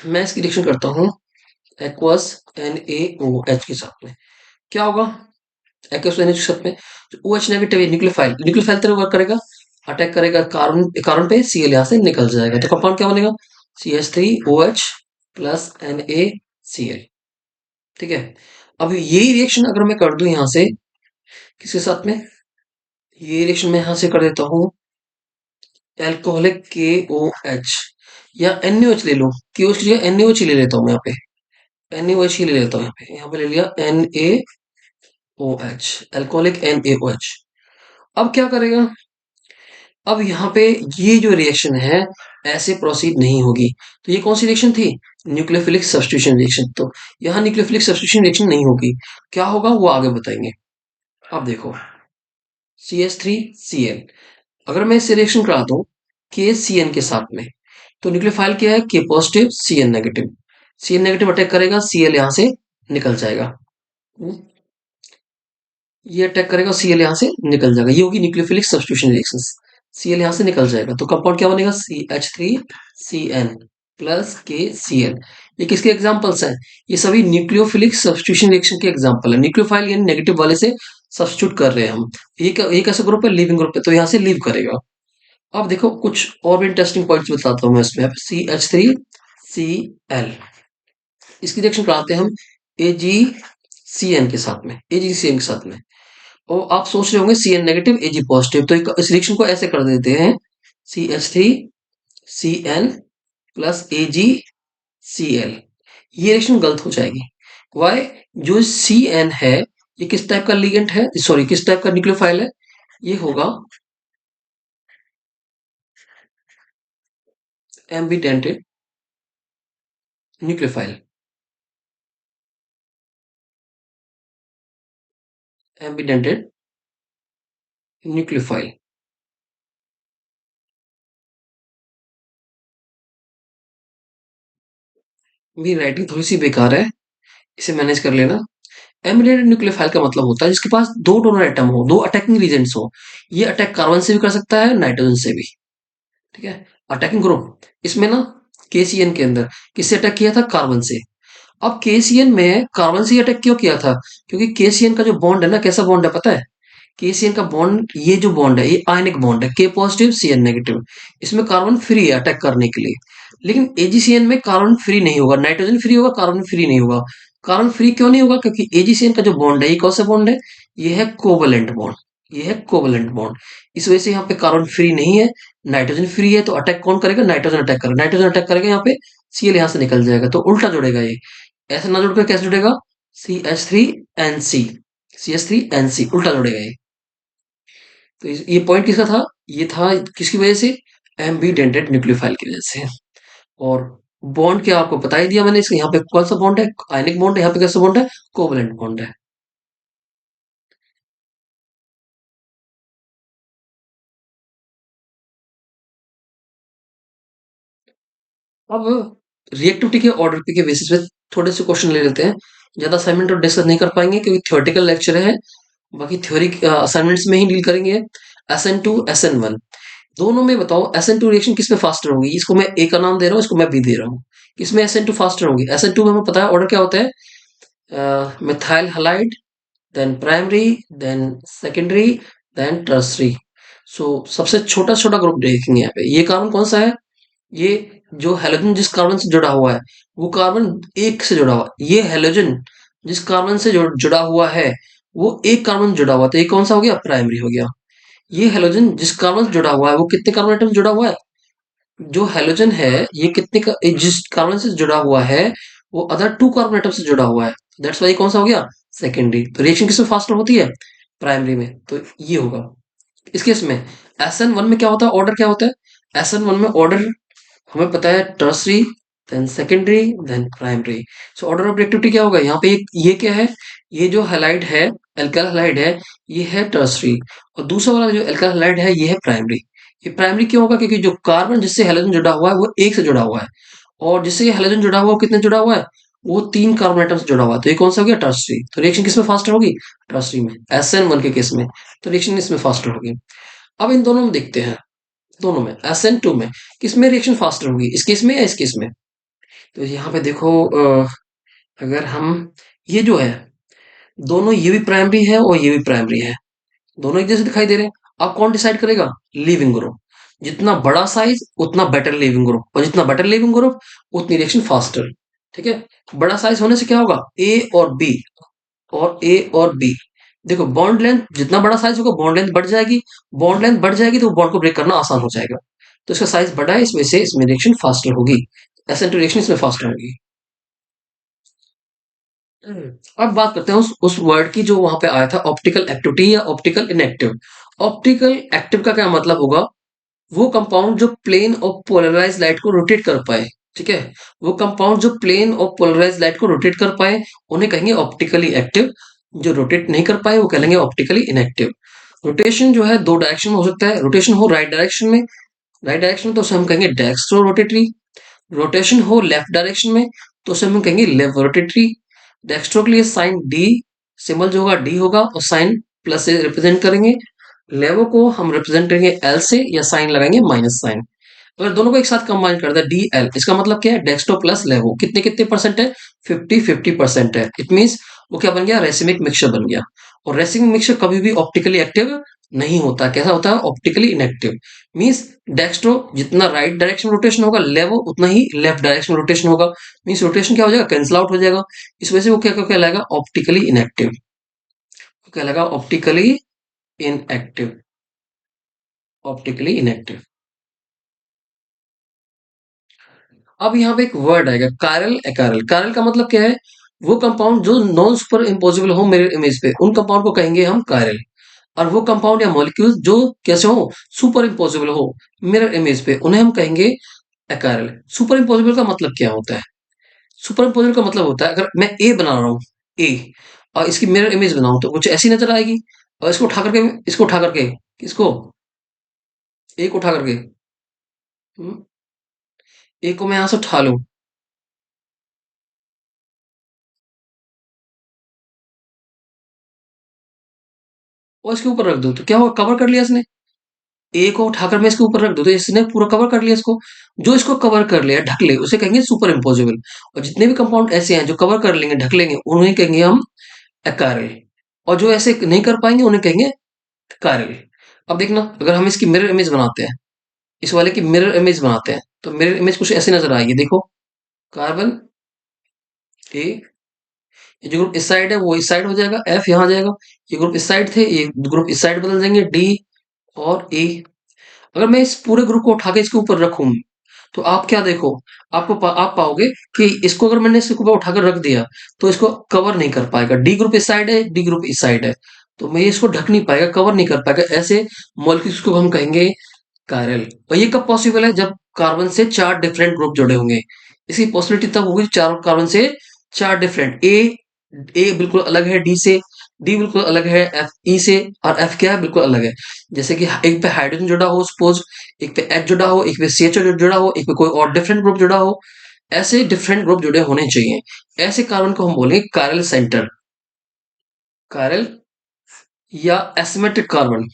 मैं इसकी रिएक्शन करता हूँ एक्वस NaOH के साथ में। क्या होगा एक्वस NaOH के साथ में? जो OH नेगेटिव न्यूक्लियोफाइल, न्यूक्लियोफाइल तरह वर्क करेगा, अटैक करेगा कार्बन, कार्बन पे Cl यहाँ से निकल जाएगा, तो कंपाउंड क्या बनेगा? CH3OH plus NaCl। ठीक है। अब यही रिएक्शन अगर मैं कर दूं यहां से किसके साथ में? ये रिएक्शन मैं यहां से कर देता हूं एल्कोहलिक KOH, या NaOH ले लो, KOH की जगह NaOH ही ले लेता हूं मैं यहाँ पे, NaOH ही ले लेता हूं यहाँ पे ले लिया NaOH, एल्कोहलिक NaOH। अब क्या करेगा? अब यहाँ पे ये जो रिएक्शन है ऐसे प्रोसीड नहीं होगी। तो ये कौन सी रिएक्शन थी? Nucleophilic substitution reaction. तो यहाँ न्यूक्लियोफिलिक सब्स्टिट्यूशन रिएक्शन नहीं होगी। क्या होगा वो आगे बताएंगे। अब देखो CH3Cl, अगर मैं इससे रिएक्शन कराता हूँ KCN के साथ में, तो न्यूक्लियोफाइल क्या है? K positive CN negative, CN negative attack करेगा, Cl यहाँ से निकल जाएगा। ये अटैक करेगा, Cl यहाँ से निकल जाएगा, ये होगी न्यूक्लियोफिलिक सब्स्टिट्यूशन रिएक्शन। Cl यहाँ से निकल जाएगा, तो कंपाउंड क्या बनेगा? CH3Cn plus KCl। ये किसके एग्जांपल्स हैं? ये सभी न्यूक्लियोफिलिक सब्स्टिट्यूशन रिएक्शन के एग्जांपल है। न्यूक्लियोफाइल यानी नेगेटिव वाले से सब्स्टिट्यूट कर रहे हैं हम। ये कैसा ग्रुप है? लिविंग ग्रुप है, तो यहाँ से लीव करेगा। अब देखो कुछ और भी इंटरेस्टिंग पॉइंट्स बताता हूँ मैं इसमें। CH3Cl, इसकी रिएक्शन कराते हैं हम AgCN के साथ में, AgCN के साथ में। और आप सोच रहे होंगे CN नेगेटिव Ag पॉजिटिव, तो इस रिएक्शन को ऐसे कर देते हैं CH3Cn प्लस AgCl। ये रिएक्शन गलत हो जाएगी। वाई? जो Cn है ये किस टाइप का लिगेंड है, सॉरी किस टाइप का न्यूक्लियोफाइल है? ये होगा एम्बिडेंटेड न्यूक्लियोफाइल, एम्बिडेंटेड न्यूक्लियोफाइल। मेरी राइटिंग थोड़ी सी बेकार है, इसे मैनेज कर लेना। एमिडेंट न्यूक्लियोफाइल का मतलब होता है जिसके पास दो डोनर एटम हो, दो अटैकिंग रीजेंट्स हो। ये अटैक कार्बन से भी कर सकता है, नाइट्रोजन से भी। ठीक है। अटैकिंग ग्रुप इसमें ना KCN के अंदर किससे अटैक किया था? कार्बन से। अब KCN में कार्बन से अटैक क्यों किया था? क्योंकि KCN का जो बॉन्ड है ना, कैसा बॉन्ड है पता है? KCN का बॉन्ड, ये जो बॉन्ड है ये आयनिक बॉन्ड है, K पॉजिटिव CN नेगेटिव। इसमें कार्बन फ्री है अटैक करने के लिए। लेकिन AgCN में कार्बन फ्री नहीं होगा, नाइट्रोजन फ्री होगा, कार्बन फ्री नहीं होगा। कार्बन फ्री क्यों नहीं होगा? क्योंकि AgCN का जो बॉन्ड है ये कौन सा बॉन्ड है? ये है कोवलेंट बॉन्ड, ये है कोवलेंट बॉन्ड। इस वजह से यहाँ पे कार्बन फ्री नहीं है, नाइट्रोजन फ्री है, तो अटैक कौन करेगा? नाइट्रोजन अटैक करेगा, नाइट्रोजन अटैक करेगा यहाँ पे, Cl यहाँ से निकल जाएगा, तो उल्टा जुड़ेगा ये। ऐसे ना जोड़कर कैसे जुड़ेगा? CH3NC, CH3NC उल्टा जुड़ेगा ये। तो ये पॉइंट किसका था? ये था किसकी वजह से? एम्बीडेंटेड न्यूक्लियोफाइल की वजह से। और बॉन्ड क्या आपको बता ही दिया मैंने, इसके यहाँ पे कौन सा बॉन्ड है? आयनिक बॉन्ड है। यहाँ पे कैसा बॉन्ड है? कोवलेंट बॉन्ड है। अब रिएक्टिविटी के ऑर्डर पे के बेसिस पे थोड़े से क्वेश्चन ले लेते हैं। ज्यादा असाइनमेंट और डिस्कस नहीं कर पाएंगे क्योंकि थ्योरेटिकल लेक्चर है। बाकी थ्योरी असाइनमेंट्स में ही डील करेंगे। SN2 SN1 दोनों में बताओ SN2 रिएक्शन किस में फास्टर होगी? इसको मैं ए का नाम दे रहा हूँ, इसको मैं बी दे रहा हूँ। किसमें SN2 फास्टर होगी? SN2 में हमें पता है ऑर्डर क्या होता है? Methyl halide, then primary, then secondary, then tertiary. So सबसे छोटा छोटा ग्रुप देखेंगे यहाँ पे। ये कार्बन कौन सा है? ये जो हैलोजन जिस कार्बन से जुड़ा हुआ है वो कार्बन एक से जुड़ा हुआ है। ये हैलोजन जिस कार्बन से जुड़ा हुआ है वो एक कार्बन जुड़ा हुआ है, तो ये कौन सा हो गया? प्राइमरी हो गया। ये हैलोजन जिस कार्बन से जुड़ा हुआ है वो कितने कार्बन एटम से जुड़ा हुआ है? जो हैलोजन है ये जिस कार्बन से जुड़ा हुआ है वो अदर टू कार्बन एटम से जुड़ा हुआ है। दैट्स वाई कौन सा हो गया? सेकेंडरी। तो रिएक्शन किसमें फास्टर होती है? प्राइमरी में। तो ये होगा इस केस में। SN1 में क्या होता है? ऑर्डर क्या होता है? SN1 में ऑर्डर हमें पता है tertiary, then secondary, then primary. So order of reactivity क्या होगा? यहाँ पे ये क्या है? ये जो हैलाइड है, एल्काइल हैलाइड है, ये है टर्सरी। और दूसरा वाला जो एल्काइल हैलाइड है ये है प्राइमरी। ये प्राइमरी क्यों होगा? क्योंकि जो कार्बन जिससे हैलोजन जुड़ा हुआ है वो एक से जुड़ा हुआ है। और जिससे ये हैलोजन जुड़ा हुआ है वो कितने जुड़ा हुआ है? वो तीन कार्बन एटम से जुड़ा हुआ है। तो ये कौन सा हो गया? टर्सरी। तो रिएक्शन किसमें फास्टर होगी? टर्सरी में, SN1 के केस में। तो रिएक्शन इसमें फास्टर होगी। अब इन दोनों में देखते हैं। दोनों में SN2 में किसमें रिएक्शन फास्टर होगी? इस केस में या इस केस में? तो यहाँ पे देखो, अगर हम ये जो है दोनों, ये भी प्राइमरी है और ये भी प्राइमरी है, दोनों एक जैसे दिखाई दे रहे हैं। अब कौन डिसाइड करेगा? Leaving group. जितना बड़ा साइज उतना बेटर लीविंग ग्रुप, और जितना बेटर लीविंग ग्रुप उतनी रिएक्शन फास्टर। ठीक है। बड़ा साइज होने से क्या होगा? ए और बी, और ए और बी। देखो बॉन्ड लेंथ जितना बड़ा साइज होगा बॉन्ड लेंथ बढ़ जाएगी। बॉन्ड लेंथ बढ़ जाएगी तो बॉन्ड को ब्रेक करना आसान हो जाएगा। तो इसका साइज बड़ा है, इस वजह से इसमें रिएक्शन फास्टर होगी। SN2 रिएक्शन इसमें फास्टर होगी। अब बात करते हैं उस वर्ड की जो वहां पे आया था, ऑप्टिकल एक्टिविटी या ऑप्टिकल इनएक्टिव। ऑप्टिकल एक्टिव का क्या मतलब होगा? वो कंपाउंड जो प्लेन और पोलराइज लाइट को रोटेट कर पाए। ठीक है। वो कंपाउंड जो प्लेन और पोलराइज लाइट को रोटेट कर पाए उन्हें कहेंगे ऑप्टिकली एक्टिव। जो रोटेट नहीं कर पाए वो कहेंगे ऑप्टिकली इनएक्टिव। रोटेशन जो है दो डायरेक्शन में हो सकता है। रोटेशन हो राइट डायरेक्शन में, राइट डायरेक्शन में तो उसे हम कहेंगे डेक्स्ट्रो रोटेटरी। रोटेशन हो लेफ्ट डायरेक्शन में तो उसे हम कहेंगे लेफ्ट रोटेटरी। डेक्स्ट्रो के लिए साइन डी, सिंबल जो होगा डी होगा और साइन प्लस से रिप्रेजेंट करेंगे। लेवो को हम रिप्रेजेंट करेंगे एल से या साइन लगाएंगे माइनस साइन। अगर दोनों को एक साथ कंबाइन कर दे डी एल, इसका मतलब क्या है? डेक्स्ट्रो प्लस लेवो कितने कितने परसेंट है? 50-50% है। इट मीन्स वो क्या बन गया? रेसिमिक मिक्सचर बन गया। और रेसिमिक मिक्सचर कभी भी ऑप्टिकली एक्टिव नहीं होता। कैसा होता है? Optically inactive. मीन्स डेक्स्ट्रो जितना राइट डायरेक्शन रोटेशन होगा लेवो उतना ही लेफ्ट डायरेक्शन रोटेशन होगा। मीन्स रोटेशन क्या हो जाएगा? कैंसिल आउट हो जाएगा। इस वजह से वो क्या क्या कहलाएगा? Optically inactive. कहलाएगा ऑप्टिकली इनएक्टिव। Optically inactive. अब यहाँ पे एक वर्ड आएगा कायरल एकायरल। कायरल का मतलब क्या है? वो कंपाउंड जो नॉन सुपर इम्पोजिबल हो मिरर इमेज पे उन कंपाउंड को कहेंगे हम कायरल। और वो कंपाउंड या मॉलिक्यूल जो कैसे हो? सुपर इम्पोजिबल हो मिरर इमेज पे उन्हें हम कहेंगे एकायरल। सुपर इम्पोजिबल का मतलब क्या होता है? सुपर इम्पोजिबल का मतलब होता है अगर मैं ए बना रहा हूँ, ए, और इसकी मिरर इमेज बनाऊं तो कुछ ऐसी नजर आएगी। और इसको उठा करके किसको? ए को उठा करके, ए को मैं यहां से उठा लूं और इसके ऊपर रख दूं तो क्या होगा? कवर कर लिया इसने। ए को उठाकर मैं इसके ऊपर रख दूं तो इसने पूरा कवर कर लिया इसको। जो इसको कवर कर लिया ढक ले उसे कहेंगे सुपर इम्पोजिबल। और जितने भी कंपाउंड ऐसे हैं जो कवर कर लेंगे ढक लेंगे उन्हें कहेंगे हम अकार्य। और जो ऐसे नहीं कर पाएंगे उन्हें कहेंगे कार्य। अब देखना अगर हम इसकी मिरर इमेज बनाते हैं, इस वाले की मिरर इमेज बनाते हैं तो मिरर इमेज कुछ ऐसे नजर आएगी। देखो कार्बन ए, ये जो ग्रुप इस साइड है वो इस साइड हो जाएगा, एफ यहाँ आ जाएगा। ये ग्रुप इस साइड थे, ये ग्रुप इस साइड बदल जाएंगे, डी और ए। अगर मैं इस पूरे ग्रुप को उठा के इसके ऊपर रखूं तो आप क्या देखो, आप पाओगे कि इसको अगर मैंने इसके ऊपर उठाकर रख दिया तो इसको कवर नहीं कर पाएगा। डी ग्रुप इस साइड है, डी ग्रुप इस साइड है, तो मैं इसको ढक नहीं पाएगा, कवर नहीं कर पाएगा। ऐसे मॉलिक्यूल्स को हम कहेंगे कायरल। और ये कब पॉसिबल है? जब कार्बन से 4 डिफरेंट ग्रुप जुड़े होंगे। इसकी पॉसिबिलिटी तब होगी 4 कार्बन से 4 डिफरेंट ए बिल्कुल अलग है डी से, डी बिल्कुल अलग है एफ ई से, और एफ क्या है? बिल्कुल अलग है। जैसे कि एक पे हाइड्रोजन जुड़ा हो सपोज, एक पे एच जुड़ा हो, एक पे सी एच जुड़ा हो, एक पे कोई और डिफरेंट ग्रुप जुड़ा हो, ऐसे डिफरेंट ग्रुप जुड़े होने चाहिए। ऐसे कार्बन को हम बोलेंगे कायरल सेंटर, कायरल या एसिमेट्रिक कार्बन,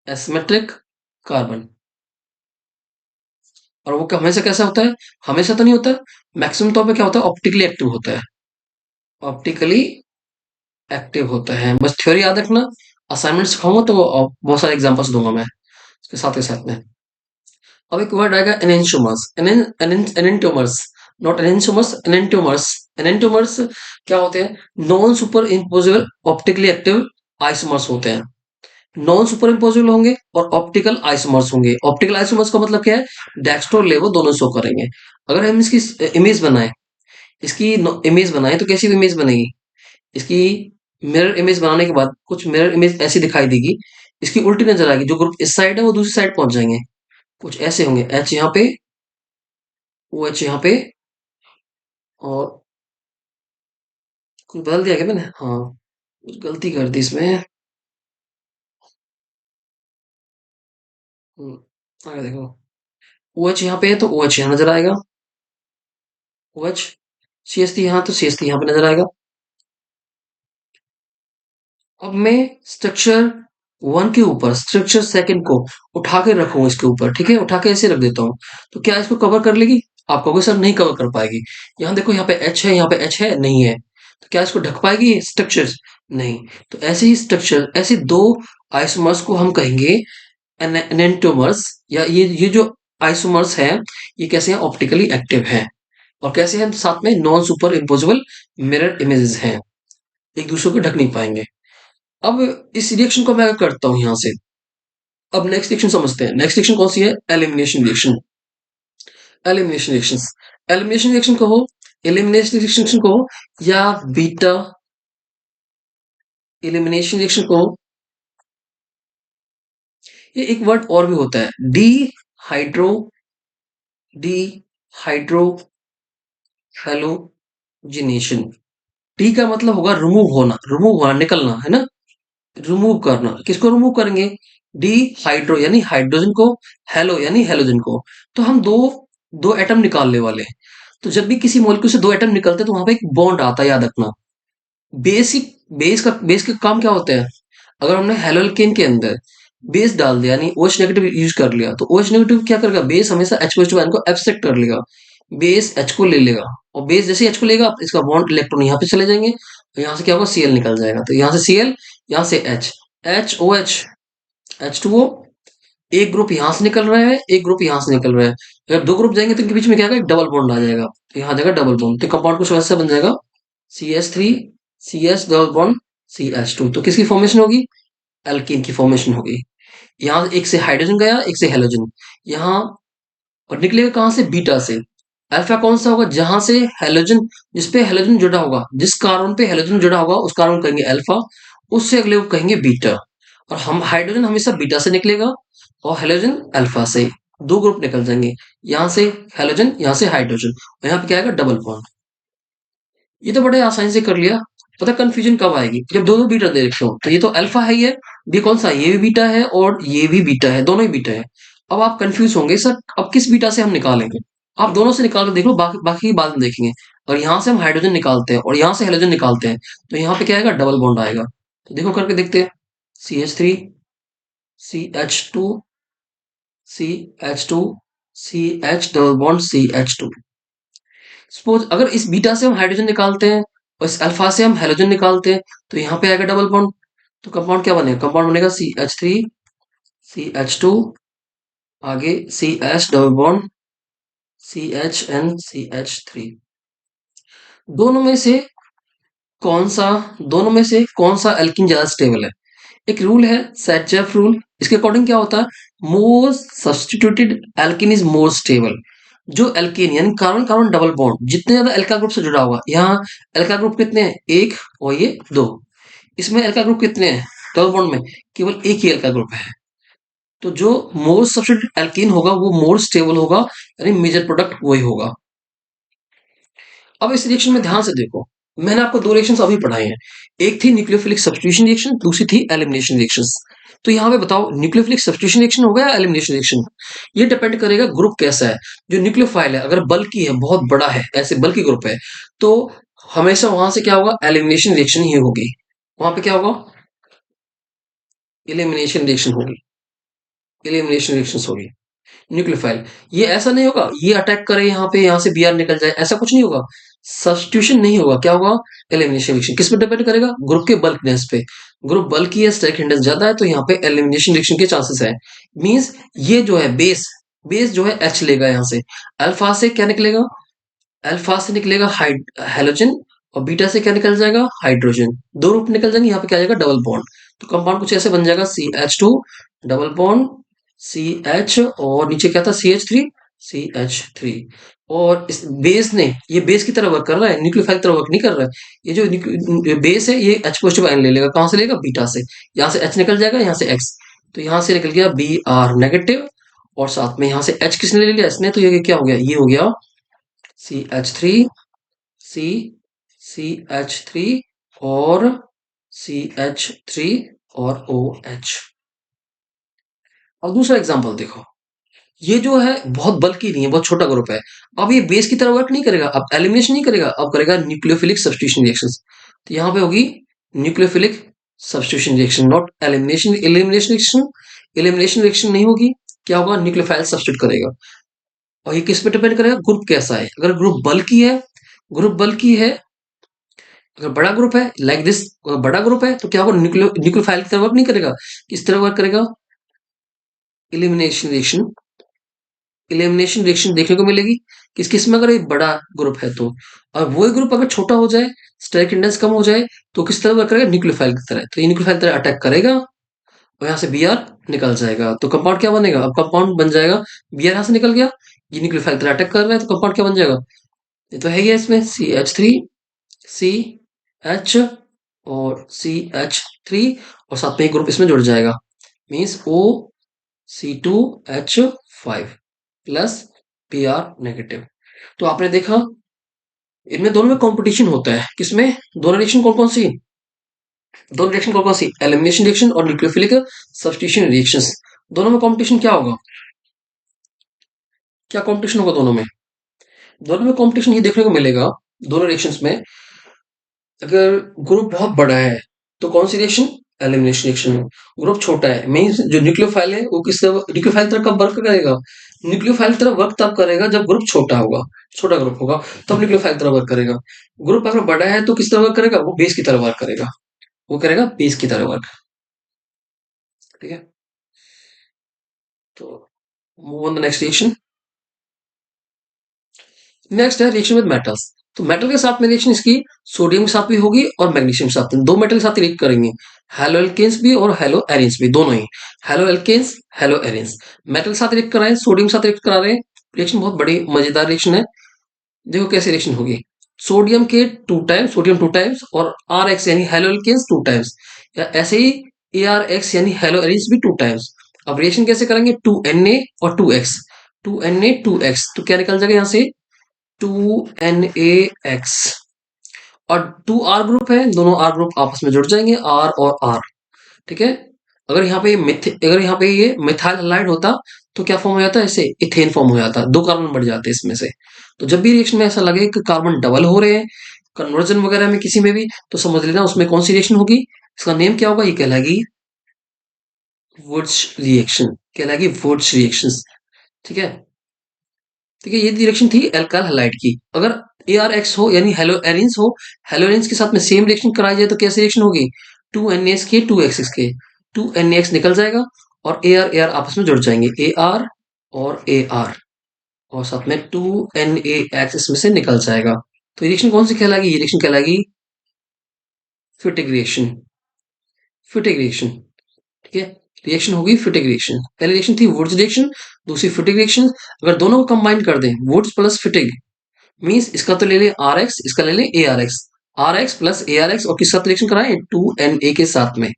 एसिमेट्रिक कार्बन। और वो हमेशा कैसा होता है? हमेशा तो नहीं होता, मैक्सिमम तौर पे क्या होता है? ऑप्टिकली एक्टिव होता है, ऑप्टिकली एक्टिव होता है। बस थ्योरी याद रखना, असाइनमेंट सिखाऊंगा तो बहुत सारे एग्जांपल्स दूंगा मैं इसके साथ के साथ में। अब एक वर्ड आएगा enantiomers, enantiomers, not enantiomers, enantiomers. Enantiomers क्या होते हैं? Non super imposable optically active isomers होते हैं। नॉन सुपर इम्पोजिबल होंगे और ऑप्टिकल आइसोमर्स होंगे। ऑप्टिकल आइसोमर्स का मतलब क्या है? डेस्कटॉप और लेवो दोनों शो करेंगे। अगर हम इसकी इमेज बनाए, इसकी इमेज बनाए तो कैसी इमेज बनेगी? इसकी मिरर इमेज बनाने के बाद कुछ मिरर इमेज ऐसी दिखाई देगी, इसकी उल्टी नजर आएगी। जो ग्रुप इस साइड है वो दूसरी साइड पहुंच जाएंगे, कुछ ऐसे होंगे, एच यहाँ पे, ओ एच यहाँ पे, और कुछ बदल दिया क्या मैंने? हाँ, कुछ गलती कर दी इसमें। आगे देखो, ओ एच यहाँ पे है तो ओ एच यहाँ नजर आएगा, O H. C S T यहाँ तो सी एस टी यहाँ पे नजर आएगा। अब मैं स्ट्रक्चर वन के ऊपर स्ट्रक्चर सेकंड को उठा के रखूं इसके ऊपर, ठीक है, उठा के ऐसे रख देता हूँ, तो क्या इसको कवर कर लेगी? आप कहोगे सर नहीं कवर कर पाएगी। यहाँ देखो, यहाँ पे एच है, यहाँ पे एच है, नहीं है, तो क्या इसको ढक पाएगी स्ट्रक्चर्स? नहीं। तो ऐसे ही स्ट्रक्चर, ऐसे दो आइसोमर्स को हम कहेंगे एनेंटोमर्स, या ये जो आइसोमर्स हैं ये कैसे हैं? ऑप्टिकली एक्टिव हैं। और कैसे हैं? साथ में non super imposable mirror images हैं, एक दूसरे को ढक नहीं पाएंगे। अब इस रिएक्शन को मैं करता हूं यहां से। अब नेक्स्ट रिएक्शन समझते हैं। नेक्स्ट रिएक्शन कौन सी है? Elimination reaction. Elimination reaction, elimination reaction कहो, एलिमिनेशन रिएक्शन कहो, या बीटा एलिमिनेशन रिएक्शन कहो। ये एक वर्ड और भी होता है, D hydro, D hydro halogenation. D का मतलब होगा रिमूव होना, रिमूव होना, निकलना, है ना? रिमूव करना। किसको रिमूव करेंगे? डी हाइड्रो यानी हाइड्रोजन को, हेलो यानी हेलोजन को। तो हम दो दो एटम निकालने वाले हैं। तो जब भी किसी मॉलिक्यूल से दो एटम निकलते हैं तो वहां पे एक बॉन्ड आता है, याद रखना। बेसिक बेस का काम क्या होता है? अगर हमने हेलोल्केन के अंदर बेस डाल दिया यानी OH नेगेटिव यूज कर लिया, तो OH नेगेटिव क्या करेगा? बेस हमेशा H पॉजिटिव आयन को एब्स्ट्रैक्ट कर लेगा, बेस H को ले लेगा, और बेस जैसे H को लेगा इसका बॉन्ड इलेक्ट्रॉन यहाँ पे चले जाएंगे, और यहाँ से क्या होगा? Cl निकल जाएगा। तो यहाँ से Cl, यहाँ से H, HOH, H2O, एक ग्रुप यहाँ से निकल रहा है, एक ग्रुप यहाँ से निकल रहा है। अगर दो ग्रुप जाएंगे तो इनके बीच में क्या आएगा? एक डबल बॉन्ड आ जाएगा, तो यहाँ आ जाएगा डबल बॉन्ड। तो कंपाउंड कुछ वैसा बन जाएगा, CH3 CS double bond CH2। तो किसकी फॉर्मेशन होगी? एल्कीन की फॉर्मेशन होगी। यहाँ एक से हाइड्रोजन गया, एक से हेलोजन, यहाँ, और निकलेगा कहाँ से? बीटा से। अल्फा कौन सा होगा? जहां से हेलोजन, जिसपे हेलोजन जुड़ा होगा, जिस कार्बन पे हेलोजन जुड़ा होगा उस कार्बन कहेंगे अल्फा, उससे अगले को कहेंगे बीटा। और हम हाइड्रोजन हमेशा बीटा से निकलेगा और हेलोजन अल्फा से, दो ग्रुप निकल जाएंगे, यहाँ से हेलोजन, यहाँ से हाइड्रोजन, और यहाँ पे क्या आएगा? Double bond. ये तो बड़े आसानी से कर लिया। पता कंफ्यूजन कब आएगी? जब दो दो बीटा दे रखे हो। तो ये तो अल्फा है, ये कौन सा है? ये भी बीटा है और ये भी बीटा है, दोनों ही बीटा है। अब आप कंफ्यूज होंगे सर अब किस बीटा से हम निकालेंगे? आप दोनों से निकाल कर देख लो, बाकी बाकी की बाद में देखेंगे। और यहाँ से हम हाइड्रोजन निकालते हैं और यहाँ से हेलोजन निकालते हैं, तो यहाँ पे क्या आएगा? डबल बॉन्ड आएगा। तो देखो करके देखते हैं, CH3 CH2 CH2 CH double bond CH2। Suppose अगर इस बीटा से हम हाइड्रोजन निकालते हैं और इस अल्फा से हम हेलोजन निकालते हैं, तो यहाँ पे आएगा डबल बॉन्ड। तो कंपाउंड क्या बनेगा? कंपाउंड बनेगा CH3 CH2, आगे CH double bond CHN CH3। दोनों में से दोनों में से कौन सा एल्कीन ज्यादा स्टेबल है? एक रूल है सैचेफ रूल। इसके अकॉर्डिंग क्या होता है, more substituted alkene is more stable. जो एल्केन यानी कार्बन कार्बन डबल बॉन्ड जितने ज्यादा एल्का ग्रुप से जुड़ा होगा, यहाँ एल्का ग्रुप कितने हैं, एक और ये दो। इसमें एल्का ग्रुप कितने हैं डबल बॉन्ड में, केवल एक ही एल्का ग्रुप है। तो जो मोर सब्स्टिट्यूटेड एल्केन होगा वो मोर स्टेबल होगा, यानी मेजर प्रोडक्ट वही होगा। अब इस रिएक्शन में ध्यान से देखो, मैंने आपको दो रिएक्शन अभी पढ़ाए हैं, एक थी न्यूक्लियोफिलिक सब्स्टिट्यूशन रिएक्शन, दूसरी थी एलिमिनेशन रिएक्शन। तो यहाँ पे बताओ न्यूक्लियोफिलिक सब्स्टिट्यूशन रिएक्शन होगा या एलिमिनेशन रिएक्शन। ये डिपेंड करेगा ग्रुप कैसा है। जो न्यूक्लियोफाइल है अगर बल्कि है, बहुत बड़ा है, ऐसे बल्कि ग्रुप है, तो हमेशा वहां से क्या होगा, एलिमिनेशन रिएक्शन ही होगी। वहां पे क्या होगा, एलिमिनेशन रिएक्शन होगी, एलिमिनेशन रिएक्शन होगी। न्यूक्लियोफाइल ये ऐसा नहीं होगा ये अटैक करे यहाँ पे, यहाँ से बीआर निकल जाए, ऐसा कुछ नहीं होगा। सब्स्टिट्यूशन नहीं होगा, क्या होगा, एलिमिनेशन रिएक्शन। किस पे डिपेंड करेगा, ग्रुप के बल्कनेस पे। ग्रुप बल्की है, स्टेरिक हिंडनेस ज्यादा है, तो यहाँ पे एलिमिनेशन रिएक्शन के चांसेस है। मींस ये जो है बेस, बेस जो है एच लेगा, यहाँ से अल्फा से क्या निकलेगा, अल्फा से निकलेगा हेलोजन, और बीटा से क्या निकल जाएगा, हाइड्रोजन। दो रूप निकल जाएंगे, यहाँ पे क्या आ जाएगा, डबल बॉन्ड। तो कंपाउंड कुछ ऐसे बन जाएगा, CH2 डबल बॉन्ड CH, और नीचे क्या था, CH3। और इस बेस ने, ये बेस की तरह वर्क कर रहा है, न्यूक्लियोफाइल की तरह वर्क नहीं कर रहा है। ये जो बेस है ये H पॉजिटिव आयन ले लेगा, कहां से लेगा, बीटा से। यहाँ से H निकल जाएगा, यहाँ से X, तो यहाँ से निकल गया Br नेगेटिव, और साथ में यहाँ से H किसने ले लिया, इसने, तो ये क्या हो गया, ये हो गया CH3, C, CH3, और CH3, और OH। अब दूसरा एग्जांपल देखो, ये जो है बहुत बल्कि नहीं है, बहुत छोटा ग्रुप है। अब ये बेस की तरह वर्क नहीं करेगा, अब एलिमिनेशन नहीं करेगा, अब करेगा न्यूक्लियोफिलिक सब्स्टिट्यूशन रिएक्शंस। तो यहाँ पे होगी nucleophilic substitution reaction, not elimination. Elimination reaction, elimination reaction नहीं होगी, क्या होगा, न्यूक्लियोफाइल सब्स्टिट्यूट करेगा। और ये किस पे डिपेंड करेगा, ग्रुप कैसा है। अगर ग्रुप बल्कि है, ग्रुप बल्कि है, अगर बड़ा ग्रुप है लाइक दिस, बड़ा ग्रुप है, तो क्या होगा, न्यूक्लियोफाइल की तरह वर्क नहीं करेगा, किस तरह वर्क करेगा, एलिमिनेशन रिएक्शन। एलिमिनेशन रिएक्शन देखने को मिलेगी किस किस में, अगर एक बड़ा ग्रुप है तो। और वही ग्रुप अगर छोटा हो जाए, स्टेरिक इंडेक्स कम हो जाए, तो किस तरह वर्क करेगा, न्यूक्लियोफाइल की तरह। तो ये न्यूक्लियोफाइल की तरह अटैक करेगा, और यहाँ से Br निकल जाएगा, तो कंपाउंड क्या बनेगा, अब कंपाउंड बन जाएगा, Br यहाँ से निकल गया, ये न्यूक्लियोफाइल की तरह अटैक कर रहा है, तो कंपाउंड क्या बन जाएगा, ये तो है ही है इसमें, CH3, CH, और CH3, और साथ में एक ग्रुप इसमें जुड़ जाएगा, means OC2H5 plus Br negative. तो आपने देखा इनमें दोनों में कंपटीशन होता है, किसमें, दोनों रिएक्शन कौन कौन सी, दोनों रिएक्शन कौन कौन सी, एलिमिनेशन रिएक्शन और न्यूक्लियोफिलिक सब्स्टिट्यूशन रिएक्शंस। दोनों में कंपटीशन क्या होगा, क्या कंपटीशन होगा दोनों में, दोनों में कंपटीशन ये देखने को मिलेगा, दोनों रिएक्शंस में। अगर ग्रुप बहुत बड़ा है तो कौन सी रिएक्शन, एलिमिनेशन रिएक्शन। ग्रुप छोटा है मीन्स जो न्यूक्लियोफाइल है वो किस तरह, न्यूक्लियोफाइल तरह कब वर्क करेगा, न्यूक्लियोफाइल तरह वर्क तब करेगा जब ग्रुप छोटा होगा, छोटा ग्रुप होगा, तब न्यूक्लियोफाइल तरह वर्क करेगा। ग्रुप अगर बड़ा है तो किस तरह वर्क करेगा, वो बेस की तरह वर्क करेगा, वो करेगा बेस की तरह वर्क। ठीक है, तो move on the next reaction. Next है रिएक्शन विद मेटल्स। तो मेटल के साथ में रिएक्शन इसकी सोडियम के साथ भी होगी और मैग्नीशियम के साथ, दो मेटल के साथ रिएक्ट करेंगे, हेलो एल्केन्स भी और हेलो एरिन्स भी, दोनों ही halo alkanes halo arenes. Metal के साथ रिएक्ट करा रहे हैं, सोडियम के साथ रिएक्ट करा रहे हैं, रिएक्शन बहुत बड़ी मजेदार रिएक्शन है। देखो कैसे रिएक्शन होगी, सोडियम के two times, sodium two times, और आर एक्स यानी हेलो एल्केन्स टू टाइम्स, या ऐसे ही ArX यानी हेलो एरिन्स भी टू टाइम्स। अब रिएक्शन कैसे करेंगे, 2Na और 2X, 2Na 2X, तो क्या निकल जाएगा यहाँ से 2NaX, और 2R ग्रुप है, दोनों R ग्रुप आपस में जुड़ जाएंगे, R और R। ठीक है, अगर यहाँ पे अगर यहाँ पे ये मिथाइल हैलाइड होता तो क्या फॉर्म हो जाता है, ऐसे इथेन फॉर्म हो जाता, दो कार्बन बढ़ जाते इसमें से। तो जब भी रिएक्शन में ऐसा लगे कि कार्बन डबल हो रहे हैं, कन्वर्जन वगैरह में किसी में भी, तो समझ लेना उसमें कौन सी रिएक्शन होगी, इसका नेम क्या होगा, ये कहलाएगी वुड्स रिएक्शन, कहलाएगी वुड्स रिएक्शन। ठीक है, ठीक है, ये रिएक्शन थी एल्काइल हैलाइड की। अगर ArX हो यानी हेलो एरिन्स हो, हेलो एरिन्स के साथ में सेम रिएक्शन कराई जाए तो कैसी रिएक्शन होगी, 2NaS के 2XX के 2NaX निकल जाएगा, और AR आपस में जुड़ जाएंगे, AR और AR, और साथ में 2NaX इसमें से निकल जाएगा। तो रिएक्शन कौन सी कहलाएगी, ये रिएक्शन कहलाएगी फिटिक रिएक्शन, फिटिक रिएक्शन। ठीक है। रिएक्शन होगी फिटिक रिएक्शन। पहली रिएक्शन थी वुड्स रिएक्शन, दूसरी फिटिक रिएक्शन। अगर दोनों को कंबाइन कर दें, वुड्स प्लस फिटिक, मींस इसका तो ले ले आर एक्स, इसका ले ले A R X. R X plus A R X और किस साथ रिएक्शन कराएं, टू एन ए के साथ में।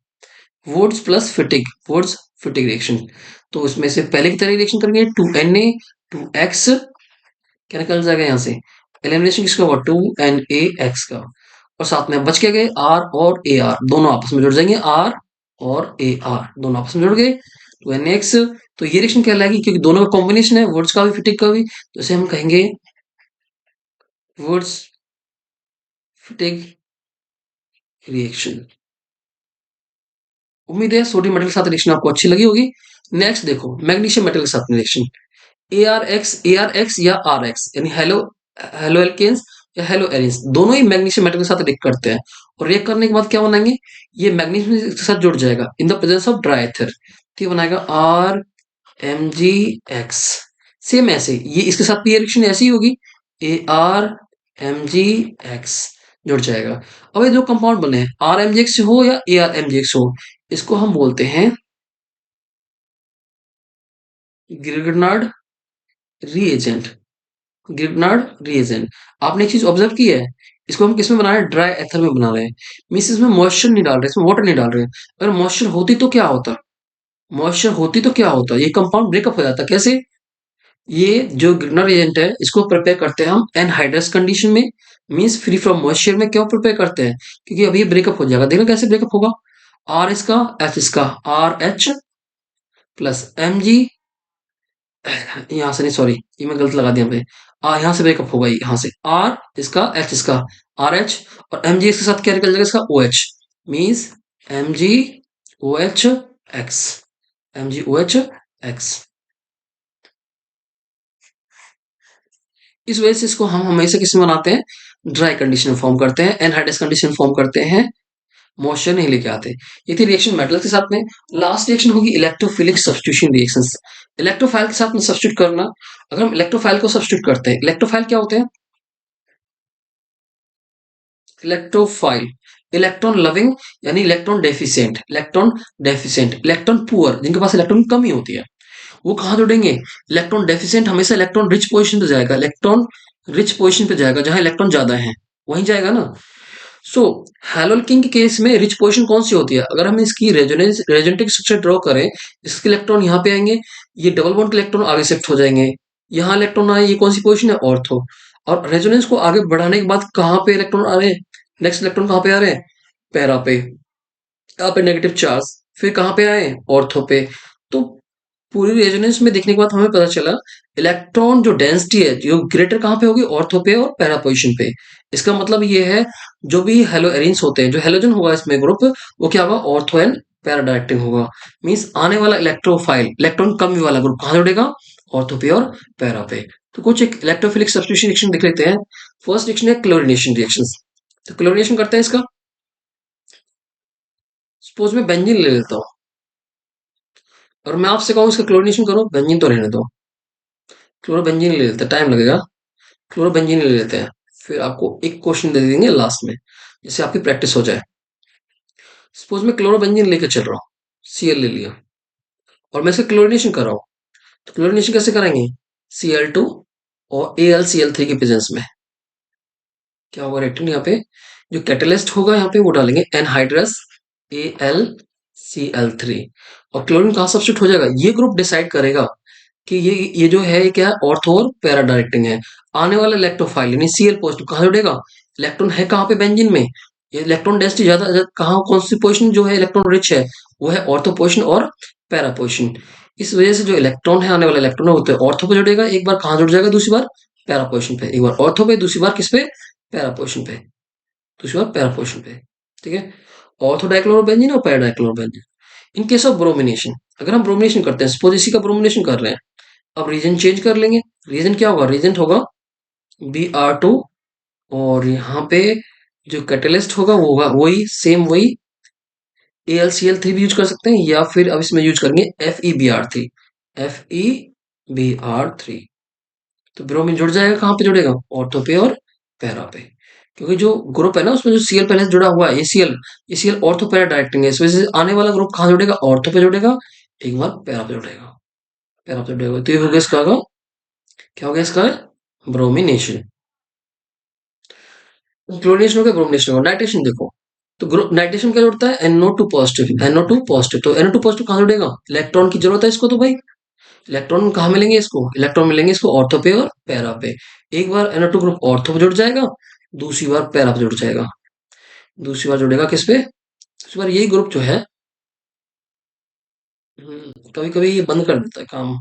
Wurtz plus Fittig, Wurtz Fittig reaction. तो इसमें से पहले की तरह रिएक्शन करेंगे, two N A two X, क्या निकल जाएगा यहाँ से, एलिमिनेशन किसका हुआ, टू एन ए एक्स का। और साथ में बच के गए आर और ए आर, दोनों आपस में जुड़ जाएंगे, आर और ए आर दोनों आपस में जुड़ गए, टू एन एक्स। तो ये रिएक्शन कहलाएगी क्योंकि दोनों का कॉम्बिनेशन है, वर्ड्स का भी फिटिक का भी, तो इसे हम कहेंगे वर्ड्स फिटिक रिएक्शन। उम्मीद है सोडियम मेटल के साथ रिएक्शन आपको अच्छी लगी होगी। नेक्स्ट देखो मैग्नीशियम मेटल के साथ रिएक्शन, ए आर एक्स या आर एक्स, यानी हेलो हेलो एल्केन्स या हेलो एरिन्स, दोनों ही मैग्नीशियम मेटल के साथ रिएक्ट करते हैं। और रिएक्ट करने के बाद क्या बनाएंगे, ये मैग्नीशियम के साथ जुड़ जाएगा in the presence of dry ether, तो ये बनाएगा R M G X. Same ऐसे ये इसके साथ भी रिएक्शन ऐसी ही होगी, A R M G X जुड़ जाएगा। अब ये जो कंपाउंड बने हैं आर एम जी एक्स हो या A R M G X हो, इसको हम बोलते हैं ग्रिग्नार्ड रीएजेंट। Grignard reagent. आपने एक चीज ऑब्जर्व की है, इसको हम किसमें बना रहे हैं, ड्राई एथर में बना रहे हैं, मीन्स इसमें मॉइस्चर नहीं डाल रहे, इसमें वाटर नहीं डाल रहे। अगर मॉइस्चर होती तो क्या होता, मॉइस्चर होती तो क्या होता, ये कंपाउंड ब्रेकअप हो जाता। कैसे, ये जो ग्रिग्नार्ड एजेंट है इसको प्रिपेयर करते हैं हम एनहाइड्रस कंडीशन में, मीन्स फ्री फ्रॉम मॉइस्चर में। क्यों प्रिपेयर करते हैं, क्योंकि अभी ये ब्रेकअप हो जाएगा, देखना कैसे ब्रेकअप होगा, आर इसका एच इसका, R H plus M G, यहाँ से नहीं सॉरी ये मैं गलत लगा दिया पे, यहाँ से ब्रेकअप होगा, यहाँ से आर इसका एच इसका, आर एच और एम जी इसके साथ क्या निकल जाएगा इसका O H, means M G O H X, M G O H X. इस वजह से इसको हम हमेशा किसमें बनाते हैं, ड्राई कंडीशन में फॉर्म करते हैं, एनहाइड्रस कंडीशन फॉर्म करते हैं, मॉइस्चर नहीं लेके आते। ये थी रिएक्शन मेटल के साथ में। लास्ट रिएक्शन होगी इलेक्ट्रोफिलिक सब्स्टिट्यूशन रिएक्शंस। इलेक्ट्रोफाइल के साथ में सब्स्टिट्यूट करना, अगर हम इलेक्ट्रोफाइल को सब्स्टिट्यूट करते हैं, इलेक्ट्रोफाइल क्या होते हैं, इलेक्ट्रोफाइल इलेक्ट्रॉन लविंग यानी electron deficient, electron deficient, electron poor जिनके पास इलेक्ट्रॉन कमी होती है, वो कहाँ जुड़ेंगे, इलेक्ट्रॉन डेफिशिएंट हमेशा इलेक्ट्रॉन रिच पोजीशन पे जाएगा, इलेक्ट्रॉन रिच पोजीशन पे जाएगा, जहां इलेक्ट्रॉन ज्यादा है वहीं जाएगा ना। सो हैलोल्किन के केस में रिच पोजीशन कौन सी होती है, अगर हम इसकी रेजोनेंस रेजोनेटिक स्ट्रक्चर ड्रॉ करें, इसके इलेक्ट्रॉन यहाँ पे आएंगे, ये डबल बॉन्ड के इलेक्ट्रॉन आगे शिफ्ट हो जाएंगे, यहाँ इलेक्ट्रॉन आए, ये कौन सी पोजीशन है, ऑर्थो। और रेजोनेंस को आगे बढ़ाने के बाद कहाँ पे इलेक्ट्रॉन आ रहे हैं, नेक्स्ट इलेक्ट्रॉन कहाँ पे आ रहे हैं, पैरा पे, यहाँ पे नेगेटिव चार्ज, फिर कहाँ पे आए, ऑर्थो पे। तो पूरी रेजोनेंस में देखने के बाद हमें पता चला इलेक्ट्रॉन जो डेंसिटी है जो ग्रेटर कहाँ पे होगी, ऑर्थो पे और पैरा पोजीशन पे। इसका मतलब ये है जो भी हेलो एरिन्स होते हैं, जो हेलोजन होगा इसमें ग्रुप, वो क्या होगा, ऑर्थो एंड पैरा डायरेक्टिंग होगा। मींस आने वाला इलेक्ट्रोफाइल इलेक्ट्रॉन कमी वाला ग्रुप कहाँ जुड़ेगा, ऑर्थो पे और पैरा पे। तो कुछ एक इलेक्ट्रोफिलिक सब्स्टिट्यूशन रिएक्शन देख लेते हैं। फर्स्ट रिएक्शन है क्लोरीनेशन रिएक्शन। तो क्लोरीनेशन करते हैं इसका, सपोज मैं बेंजीन ले लेता हूँ और मैं आपसे कहूँ इसका क्लोरीनेशन करो, बेंजीन तो रहने दो, क्लोरोबेंजीन ले लेते हैं, टाइम लगेगा, क्लोरोबेंजीन ले लेते हैं। फिर आपको एक क्वेश्चन दे देंगे लास्ट में, जिससे आपकी प्रैक्टिस हो जाए। सपोज मैं क्लोरोबेंजीन लेकर चल रहा हूँ, Cl ले लिया और मैं इसका क्लोरीनेशन कर रहा हूँ, तो क्लोरीनेशन कैसे करेंगे, Cl2 और AlCl3 के प्रेजेंस में क्या होगा रिएक्टेंट, यहाँ पे जो कैटलिस्ट होगा यहाँ पे वो डालेंगे एनहाइड्रस AlCl3, और क्लोरीन कहाँ सब्स्टिट्यूट हो जाएगा, ये ग्रुप डिसाइड करेगा कि ये जो है ये क्या है, ऑर्थो और पैरा डायरेक्टिंग है। आने वाला इलेक्ट्रोफाइल यानी Cl पॉजिटिव कहाँ जुड़ेगा, इलेक्ट्रॉन है कहाँ पे बेंजीन में, ये इलेक्ट्रॉन डेंसिटी कहाँ कौन सी पोजीशन जो है इलेक्ट्रॉन रिच है, वो है ऑर्थो पोजीशन और पैरा पोजीशन। इस वजह से जो इलेक्ट्रॉन है आने वाला इलेक्ट्रॉन है वो तो ऑर्थो पे जुड़ेगा, एक बार कहाँ जुड़ जाएगा, दूसरी बार पैरा पोजीशन पे, एक बार ऑर्थो पे दूसरी बार किस पे, पैरा पोजीशन पे, दूसरी बार पैरा पोजीशन पे। ठीक है, ऑर्थो डाइक्लोरोबेंजीन और para dichlorobenzene. In case of bromination, अगर हम ब्रोमिनेशन करते हैं, सपोज इसी का ब्रोमिनेशन कर रहे हैं, अब रीजन चेंज कर लेंगे, रीजन क्या होगा, रीजन होगा Br2, और यहाँ पे जो कैटलिस्ट होगा वो होगा वही सेम वही AlCl3 भी यूज कर सकते हैं, या फिर अब इसमें यूज करेंगे FeBr3, FeBr3। तो ब्रोमीन जुड़ जाएगा, कहाँ पे जुड़ेगा, ऑर्थो पे और पैरा पे। क्योंकि जो ग्रुप है ना उसमें जो सीएल पहले से जुड़ा हुआ है, एसीएल ऑर्थो पैरा डायरेक्टिंग है, इस वजह से आने वाला ग्रुप कहाँ जुड़ेगा, ऑर्थो पे जुड़ेगा, एक बार पैरा पे जुड़ेगा, पैरा पे जुड़ेगा। तो ये हो गया इसका आगा, क्या हो गया इसका, ब्रोमिनेशन। क्लोरीनेशन हो गया, ब्रोमिनेशन हो गया। नाइट्रेशन देखो, तो ग्रुप नाइट्रेशन क्या जोड़ता है, NO2 पॉजिटिव, NO2 पॉजिटिव, तो NO2 पॉजिटिव कहाँ जुड़ेगा, इलेक्ट्रॉन की जरूरत है इसको, तो भाई इलेक्ट्रॉन कहाँ मिलेंगे इसको, इलेक्ट्रॉन मिलेंगे इसको ऑर्थो पे और पैरा पे। एक बार NO2 ग्रुप ऑर्थो पे जुड़ जाएगा, दूसरी बार पैरा पे जुड़ जाएगा, दूसरी बार जुड़ेगा किस पे, दूसरी बार यही ग्रुप जो है कभी कभी ये बंद कर देता है काम।